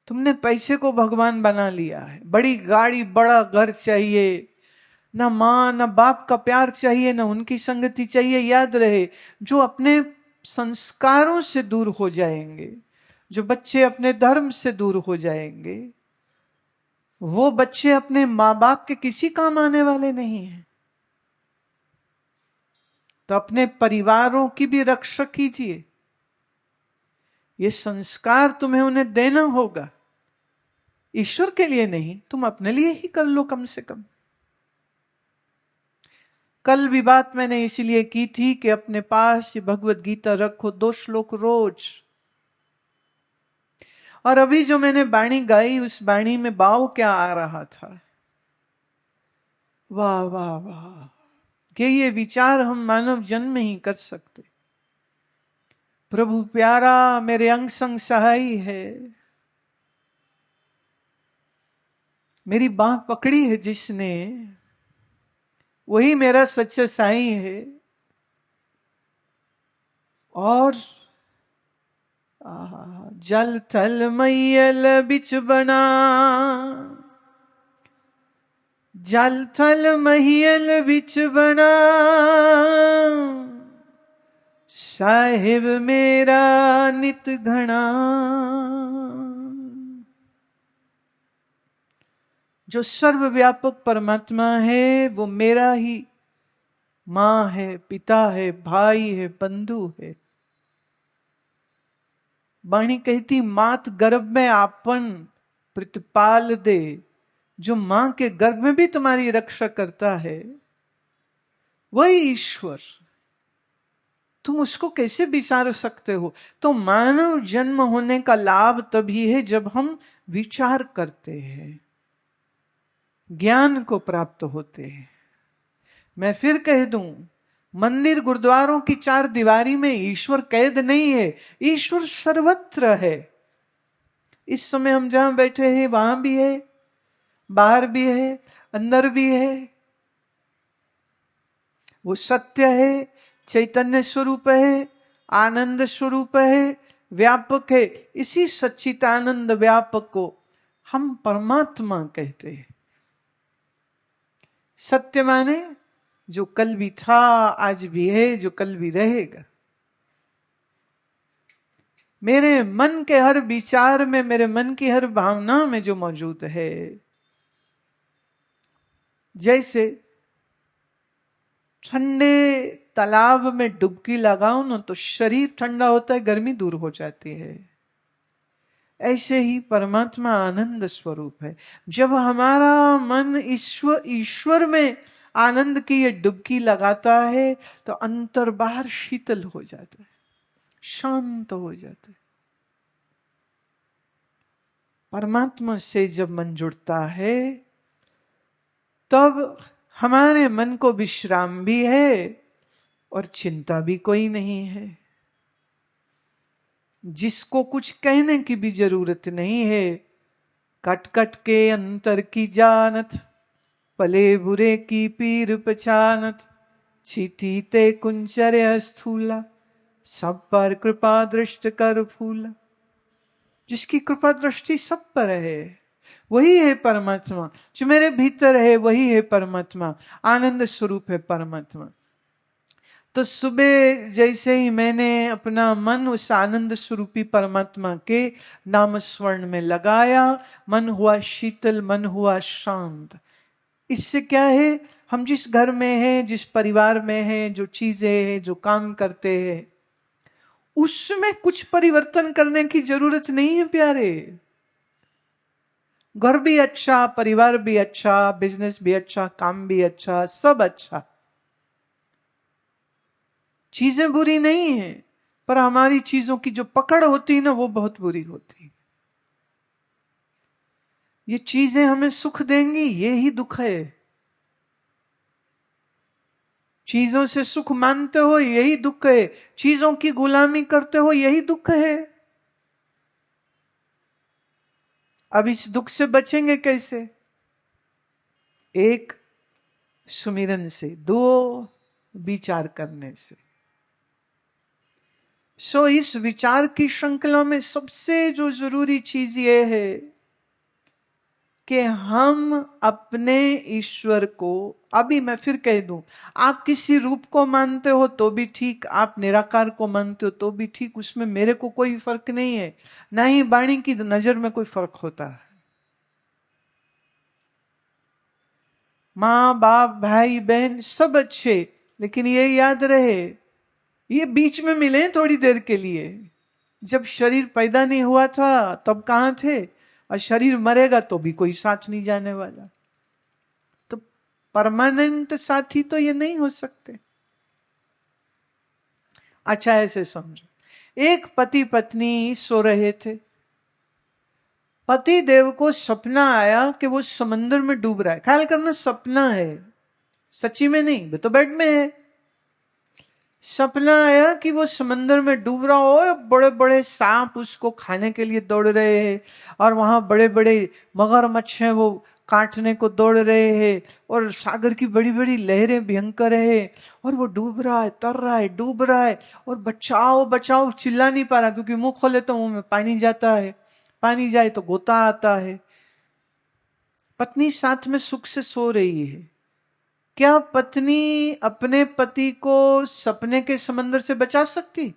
तुमने पैसे को भगवान बना लिया है, बड़ी गाड़ी बड़ा घर चाहिए, ना माँ ना बाप का प्यार चाहिए, ना उनकी संगति चाहिए। याद रहे, जो अपने संस्कारों से दूर हो जाएंगे, जो बच्चे अपने धर्म से दूर हो जाएंगे, वो बच्चे अपने माँ बाप के किसी काम आने वाले नहीं हैं। तो अपने परिवारों की भी रक्षा कीजिए। ये संस्कार तुम्हें उन्हें देना होगा, ईश्वर के लिए नहीं, तुम अपने लिए ही कर लो कम से कम। कल भी बात मैंने इसलिए की थी कि अपने पास भगवत गीता रखो, 2 श्लोक रोज। और अभी जो मैंने वाणी गाई, उस वाणी में भाव क्या आ रहा था, वाह वाह वाह, कि ये विचार हम मानव जन्म में ही कर सकते। प्रभु प्यारा मेरे अंग संग सहाई है, मेरी बाह पकड़ी है जिसने, वही मेरा सच्चा साईं है। और जल थल मैयल बिच बना, जल थल महियल बिच बना, साहिब मेरा नित घना। जो सर्वव्यापक परमात्मा है वो मेरा ही मां है, पिता है, भाई है, बंधु है। वाणी कहती, मात गर्भ में आपन प्रतिपाल दे। जो मां के गर्भ में भी तुम्हारी रक्षा करता है वही ईश्वर, तुम उसको कैसे बिसार सकते हो? तो मानव जन्म होने का लाभ तभी है जब हम विचार करते हैं, ज्ञान को प्राप्त होते हैं। मैं फिर कह दूं, मंदिर गुरुद्वारों की 4 दीवारी में ईश्वर कैद नहीं है, ईश्वर सर्वत्र है। इस समय हम जहां बैठे हैं वहां भी है, बाहर भी है, अंदर भी है। वो सत्य है, चैतन्य स्वरूप है, आनंद स्वरूप है, व्यापक है। इसी सच्चिदानंद व्यापक को हम परमात्मा कहते हैं। सत्य माने जो कल भी था, आज भी है, जो कल भी रहेगा। मेरे मन के हर विचार में, मेरे मन की हर भावना में जो मौजूद है। जैसे ठंडे तालाब में डुबकी लगाओ ना तो शरीर ठंडा होता है, गर्मी दूर हो जाती है। ऐसे ही परमात्मा आनंद स्वरूप है। जब हमारा मन ईश्वर में आनंद की ये डुबकी लगाता है तो अंतर बाहर शीतल हो जाता है, शांत हो जाता है। परमात्मा से जब मन जुड़ता है तब हमारे मन को विश्राम भी है और चिंता भी कोई नहीं है। जिसको कुछ कहने की भी जरूरत नहीं है, कट कट के अंतर की जानत, पले बुरे की पीर पहचानत, छीटी ते कुंचर्य स्थूला, सब पर कृपा दृष्ट कर फूला। जिसकी कृपा दृष्टि सब पर है वही है परमात्मा। जो मेरे भीतर है वही है परमात्मा, आनंद स्वरूप है परमात्मा। तो सुबह जैसे ही मैंने अपना मन उस आनंद स्वरूपी परमात्मा के नाम स्वर्ण में लगाया, मन हुआ शीतल, मन हुआ शांत। इससे क्या है, हम जिस घर में हैं, जिस परिवार में हैं, जो चीजें हैं, जो काम करते हैं, उसमें कुछ परिवर्तन करने की जरूरत नहीं है प्यारे। घर भी अच्छा, परिवार भी अच्छा, बिजनेस भी अच्छा, काम भी अच्छा, सब अच्छा, चीजें बुरी नहीं है, पर हमारी चीजों की जो पकड़ होती है ना वो बहुत बुरी होती है। ये चीजें हमें सुख देंगी, ये ही दुख है। चीजों से सुख मानते हो यही दुख है, चीजों की गुलामी करते हो यही दुख है। अब इस दुख से बचेंगे कैसे? एक, सुमिरन से, दो, विचार करने से। सो इस विचार की श्रृंखला में सबसे जो जरूरी चीज ये है कि हम अपने ईश्वर को, अभी मैं फिर कह दूं, आप किसी रूप को मानते हो तो भी ठीक, आप निराकार को मानते हो तो भी ठीक, उसमें मेरे को कोई फर्क नहीं है, ना ही वाणी की नजर में कोई फर्क होता है। माँ बाप भाई बहन सब अच्छे, लेकिन ये याद रहे ये बीच में मिले थोड़ी देर के लिए। जब शरीर पैदा नहीं हुआ था तब कहां थे, और शरीर मरेगा तो भी कोई साथ नहीं जाने वाला। तो परमानेंट साथी तो ये नहीं हो सकते। अच्छा ऐसे समझो, एक पति पत्नी सो रहे थे, पति देव को सपना आया कि वो समंदर में डूब रहा है। ख्याल करना सपना है, सच्ची में नहीं, वो तो बेड में है। सपना आया कि वो समंदर में डूब रहा हो, बड़े बड़े सांप उसको खाने के लिए दौड़ रहे हैं, और वहां बड़े बड़े मगरमच्छ हैं वो काटने को दौड़ रहे हैं, और सागर की बड़ी बड़ी लहरें भयंकर है, और वो डूब रहा है, तर रहा है, डूब रहा है, और बचाओ बचाओ चिल्ला नहीं पा रहा, क्योंकि मुंह खोले तो मुंह में पानी जाता है, पानी जाए तो गोता आता है। पत्नी साथ में सुख से सो रही है। क्या पत्नी अपने पति को सपने के समंदर से बचा सकती?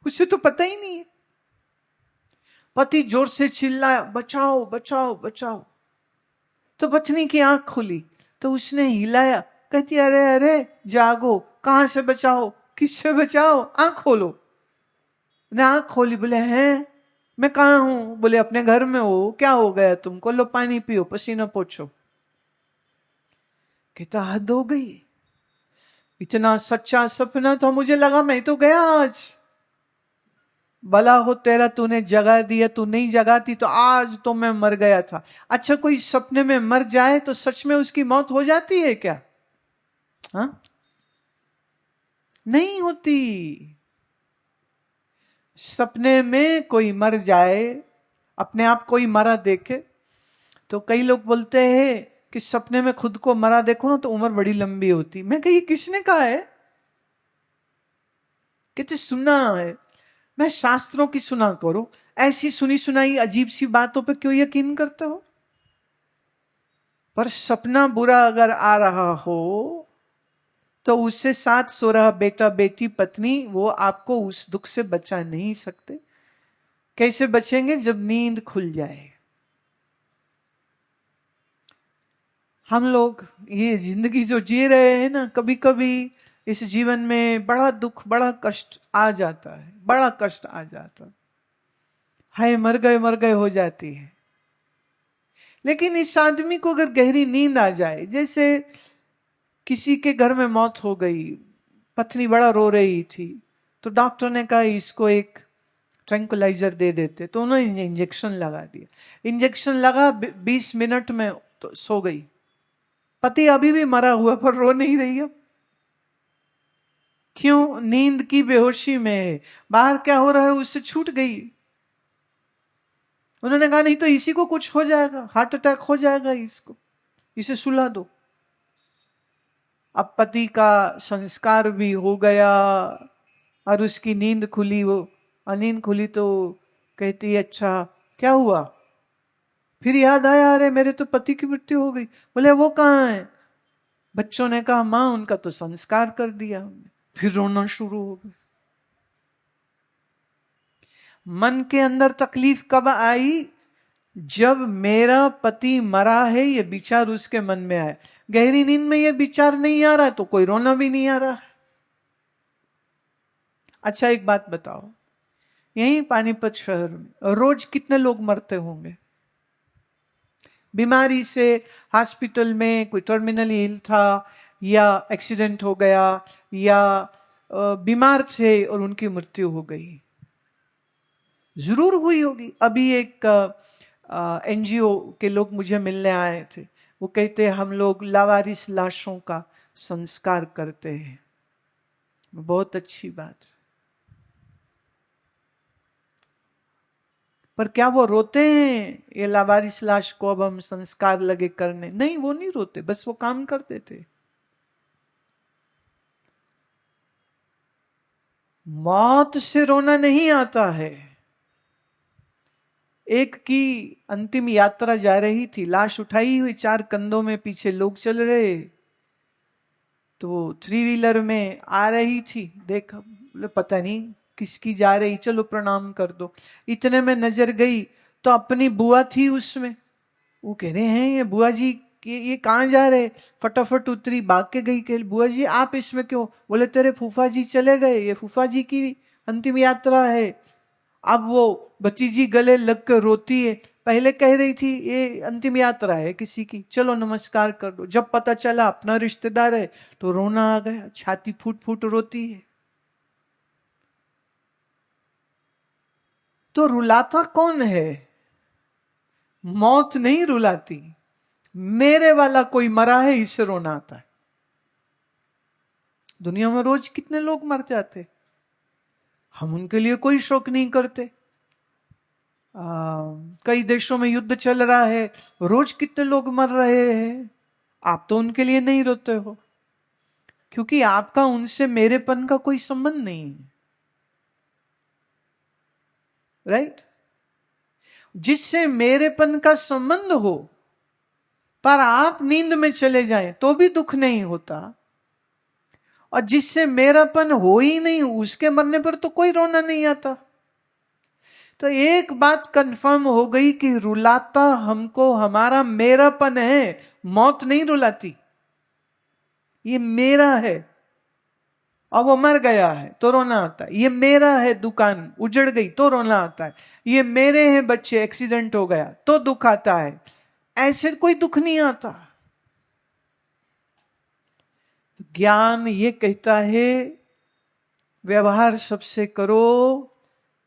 उसे तो पता ही नहीं है। पति जोर से चिल्लाया, बचाओ बचाओ बचाओ। तो पत्नी की आंख खुली तो उसने हिलाया, कहती अरे अरे जागो, कहां से बचाओ, किससे बचाओ, आंख खोलो। ने आंख खोली, बोले हैं मैं कहा हूं, बोले अपने घर में हो, क्या हो गया तुमको, लो पानी पियो, पसीना पोछो। कहता हद हो गई, इतना सच्चा सपना था, मुझे लगा मैं तो गया आज। भला हो तेरा, तूने जगा दिया, तू नहीं जगाती तो आज तो मैं मर गया था। अच्छा कोई सपने में मर जाए तो सच में उसकी मौत हो जाती है क्या? हा? नहीं होती। सपने में कोई मर जाए, अपने आप कोई मरा देखे, तो कई लोग बोलते हैं कि सपने में खुद को मरा देखो ना तो उम्र बड़ी लंबी होती। मैं कही किसने कहा है? कहते सुना है। मैं शास्त्रों की सुना करो, ऐसी सुनी सुनाई अजीब सी बातों पे क्यों यकीन करते हो? पर सपना बुरा अगर आ रहा हो तो उससे साथ सो रहा बेटा बेटी पत्नी, वो आपको उस दुख से बचा नहीं सकते। कैसे बचेंगे? जब नींद खुल जाए। हम लोग ये जिंदगी जो जी रहे हैं ना, कभी कभी इस जीवन में बड़ा दुख, बड़ा कष्ट आ जाता है, बड़ा कष्ट आ जाता है, हाय मर गए हो जाती है। लेकिन इस आदमी को अगर गहरी नींद आ जाए, जैसे किसी के घर में मौत हो गई, पत्नी बड़ा रो रही थी, तो डॉक्टर ने कहा इसको एक ट्रैंकुलाइजर दे देते, तो उन्होंने इंजेक्शन लगा दिया। इंजेक्शन लगा, 20 मिनट में तो सो गई। पति अभी भी मरा हुआ पर रो नहीं रही अब। क्यों? नींद की बेहोशी में है, बाहर क्या हो रहा है उससे छूट गई। उन्होंने कहा नहीं तो इसी को कुछ हो जाएगा, हार्ट अटैक हो जाएगा इसको, इसे सुला दो। अब पति का संस्कार भी हो गया और उसकी नींद खुली, वो नींद खुली तो कहती है अच्छा क्या हुआ? फिर याद आया, अरे मेरे तो पति की मृत्यु हो गई। बोले वो कहाँ है? बच्चों ने कहा मां उनका तो संस्कार कर दिया हमने। फिर रोना शुरू हो गया। मन के अंदर तकलीफ कब आई? जब मेरा पति मरा है ये विचार उसके मन में आया। गहरी नींद में ये विचार नहीं आ रहा है तो कोई रोना भी नहीं आ रहा है। अच्छा एक बात बताओ, यहीं पानीपत शहर में रोज कितने लोग मरते होंगे बीमारी से? हॉस्पिटल में कोई टर्मिनली इल था, या एक्सीडेंट हो गया, या बीमार थे और उनकी मृत्यु हो गई, जरूर हुई होगी। अभी एक एनजीओ के लोग मुझे मिलने आए थे, वो कहते हैं हम लोग लावारिस लाशों का संस्कार करते हैं। बहुत अच्छी बात। पर क्या वो रोते हैं ये लावारिस लाश को अब हम संस्कार लगे करने? नहीं, वो नहीं रोते, बस वो काम करते थे। मौत से रोना नहीं आता है। एक की अंतिम यात्रा जा रही थी, लाश उठाई हुई, 4 कंधों में, पीछे लोग चल रहे, तो 3 व्हीलर में आ रही थी, देखा, बोले पता नहीं किसकी जा रही, चलो प्रणाम कर दो। इतने में नजर गई तो अपनी बुआ थी उसमें। वो कह रहे हैं ये बुआ जी ये कहाँ जा रहे, फटाफट उतरी, भाग के गई कि बुआ जी आप इसमें क्यों, बोले तेरे फूफा जी चले गए, ये फूफा जी की अंतिम यात्रा है। अब वो भतीजी गले लग कर रोती है, पहले कह रही थी ये अंतिम यात्रा है किसी की, चलो नमस्कार कर दो, जब पता चला अपना रिश्तेदार है तो रोना आ गया, छाती फूट फूट रोती है। तो रुलाता कौन है? मौत नहीं रुलाती, मेरे वाला कोई मरा है इससे रोना आता है। दुनिया में रोज कितने लोग मर जाते, हम उनके लिए कोई शोक नहीं करते। कई देशों में युद्ध चल रहा है, रोज कितने लोग मर रहे हैं, आप तो उनके लिए नहीं रोते हो, क्योंकि आपका उनसे मेरेपन का कोई संबंध नहीं है। राइट? जिससे मेरेपन का संबंध हो पर आप नींद में चले जाएं तो भी दुख नहीं होता, और जिससे मेरापन हो ही नहीं उसके मरने पर तो कोई रोना नहीं आता। तो एक बात कंफर्म हो गई कि रुलाता हमको हमारा मेरापन है, मौत नहीं रुलाती। ये मेरा है और वो मर गया है तो रोना आता है, ये मेरा है दुकान उजड़ गई तो रोना आता है, ये मेरे हैं बच्चे एक्सीडेंट हो गया तो दुख आता है, ऐसे कोई दुख नहीं आता। तो ज्ञान ये कहता है व्यवहार सबसे करो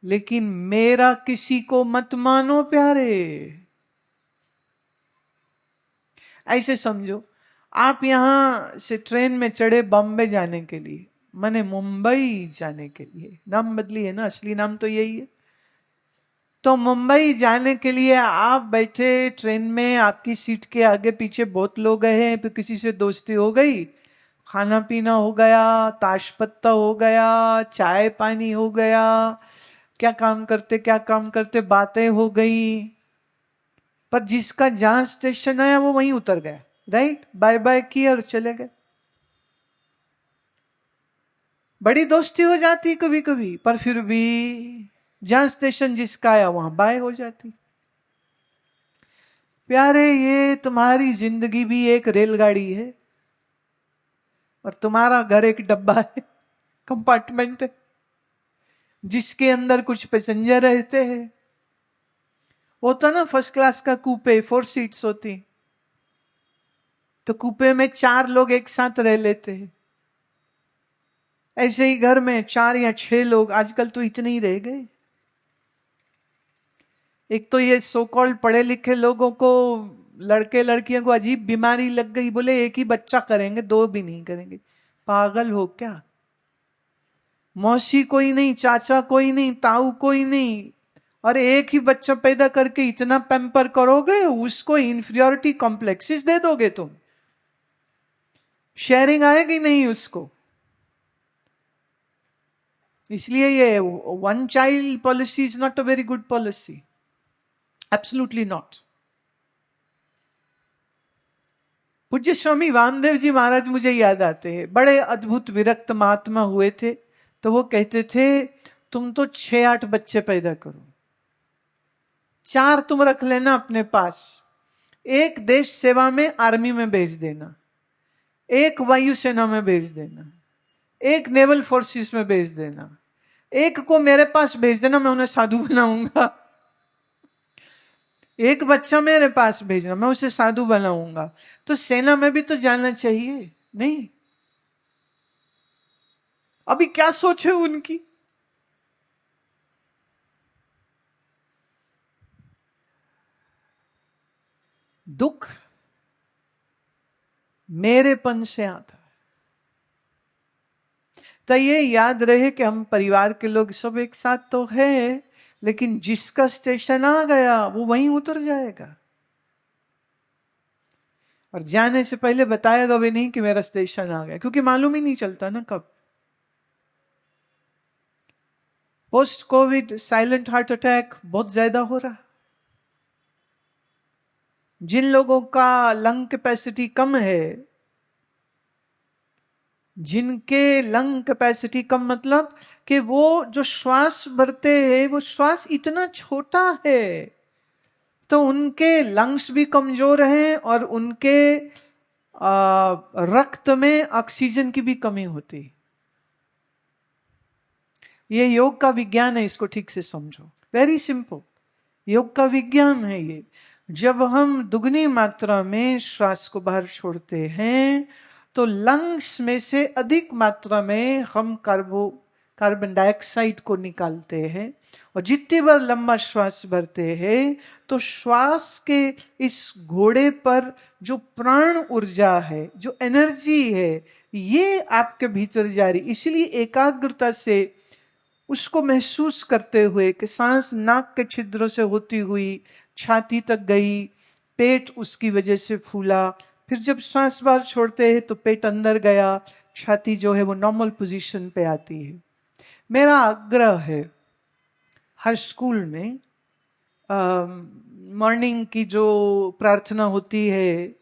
लेकिन मेरा किसी को मत मानो प्यारे। ऐसे समझो आप यहां से ट्रेन में चढ़े बॉम्बे जाने के लिए, माने मुंबई जाने के लिए, नाम बदली है ना, असली नाम तो यही है। तो मुंबई जाने के लिए आप बैठे ट्रेन में, आपकी सीट के आगे पीछे बहुत लोग हैं, फिर किसी से दोस्ती हो गई, खाना पीना हो गया, ताश पत्ता हो गया, चाय पानी हो गया, क्या काम करते बातें हो गई, पर जिसका जहां स्टेशन आया वो वहीं उतर गया, राइट, बाय बाय किया और चले गए। बड़ी दोस्ती हो जाती कभी कभी, पर फिर भी जहां स्टेशन जिसका आया वहां बाय हो जाती। प्यारे ये तुम्हारी जिंदगी भी एक रेलगाड़ी है और तुम्हारा घर एक डब्बा है, कंपार्टमेंट है, जिसके अंदर कुछ पैसेंजर रहते हैं। होता ना फर्स्ट क्लास का कूपे, 4 सीट्स होती, तो कूपे में 4 लोग एक साथ रह लेते हैं। ऐसे ही घर में 4 या 6 लोग, आजकल तो इतने ही रह गए। एक तो ये सो कॉल्ड पढ़े लिखे लोगों को, लड़के लड़कियों को अजीब बीमारी लग गई, बोले एक ही बच्चा करेंगे, 2 भी नहीं करेंगे। पागल हो क्या? मौसी कोई नहीं, चाचा कोई नहीं, ताऊ कोई नहीं, और एक ही बच्चा पैदा करके इतना पैम्पर करोगे, उसको इंफीरियोरिटी कॉम्प्लेक्सेस दे दोगे तुम, शेयरिंग आएगी नहीं उसको। इसलिए ये 1 child policy is not a very good policy, absolutely not. पूज्य स्वामी वामदेव जी महाराज मुझे याद आते हैं, बड़े अद्भुत विरक्त महात्मा हुए थे। तो वो कहते थे तुम तो 6-8 बच्चे पैदा करो, 4 तुम रख लेना अपने पास, एक देश सेवा में आर्मी में भेज देना, एक वायुसेना में भेज देना, एक नेवल फोर्सेस में भेज देना, एक को मेरे पास भेज देना, मैं उन्हें साधु बनाऊंगा। एक बच्चा मेरे पास भेजना, मैं उसे साधु बनाऊंगा। तो सेना में भी तो जाना चाहिए नहीं? अभी क्या सोच है उनकी? दुख मेरेपन से आता है। तो ये याद रहे कि हम परिवार के लोग सब एक साथ तो है, लेकिन जिसका स्टेशन आ गया वो वहीं उतर जाएगा, और जाने से पहले बताएगा भी नहीं कि मेरा स्टेशन आ गया, क्योंकि मालूम ही नहीं चलता ना कब। Post Covid silent heart attack बहुत ज्यादा हो रहा। जिन लोगों का लंग कैपेसिटी कम है, जिनके लंग कैपेसिटी कम मतलब कि वो जो श्वास भरते हैं वो श्वास इतना छोटा है, तो उनके लंग्स भी कमजोर हैं और उनके रक्त में ऑक्सीजन की भी कमी होती है। ये योग का विज्ञान है, इसको ठीक से समझो। वेरी सिंपल, योग का विज्ञान है ये। जब हम दुगनी मात्रा में श्वास को बाहर छोड़ते हैं तो लंग्स में से अधिक मात्रा में हम कार्बन डाइऑक्साइड को निकालते हैं, और जितनी बार लंबा श्वास भरते हैं तो श्वास के इस घोड़े पर जो प्राण ऊर्जा है, जो एनर्जी है, ये आपके भीतर जा रही। इसलिए एकाग्रता से उसको महसूस करते हुए कि सांस नाक के छिद्रों से होती हुई छाती तक गई, पेट उसकी वजह से फूला, फिर जब सांस बाहर छोड़ते हैं तो पेट अंदर गया, छाती जो है वो नॉर्मल पोजीशन पे आती है। मेरा आग्रह है, हर स्कूल में मॉर्निंग की जो प्रार्थना होती है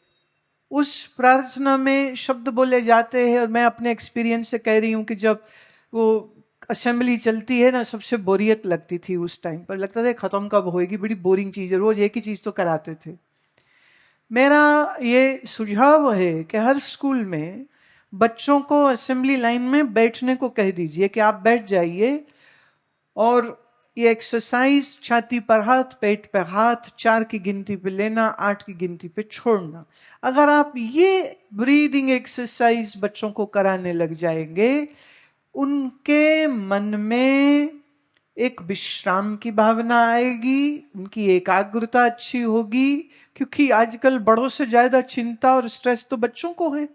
उस प्रार्थना में शब्द बोले जाते हैं, और मैं अपने एक्सपीरियंस से कह रही हूं कि जब वो असेंबली चलती है ना, सबसे बोरियत लगती थी उस टाइम पर, लगता था खत्म कब होएगी, बड़ी बोरिंग चीज है, रोज एक ही चीज तो कराते थे। मेरा ये सुझाव है कि हर स्कूल में बच्चों को असेंबली लाइन में बैठने को कह दीजिए कि आप बैठ जाइए, और ये एक्सरसाइज छाती पर हाथ, पेट पर हाथ, 4 की गिनती पे लेना, 8 की गिनती पे छोड़ना। अगर आप ये ब्रीदिंग एक्सरसाइज बच्चों को कराने लग जाएंगे, उनके मन में एक विश्राम की भावना आएगी, उनकी एकाग्रता अच्छी होगी, क्योंकि आजकल बड़ों से ज्यादा चिंता और स्ट्रेस तो बच्चों को है।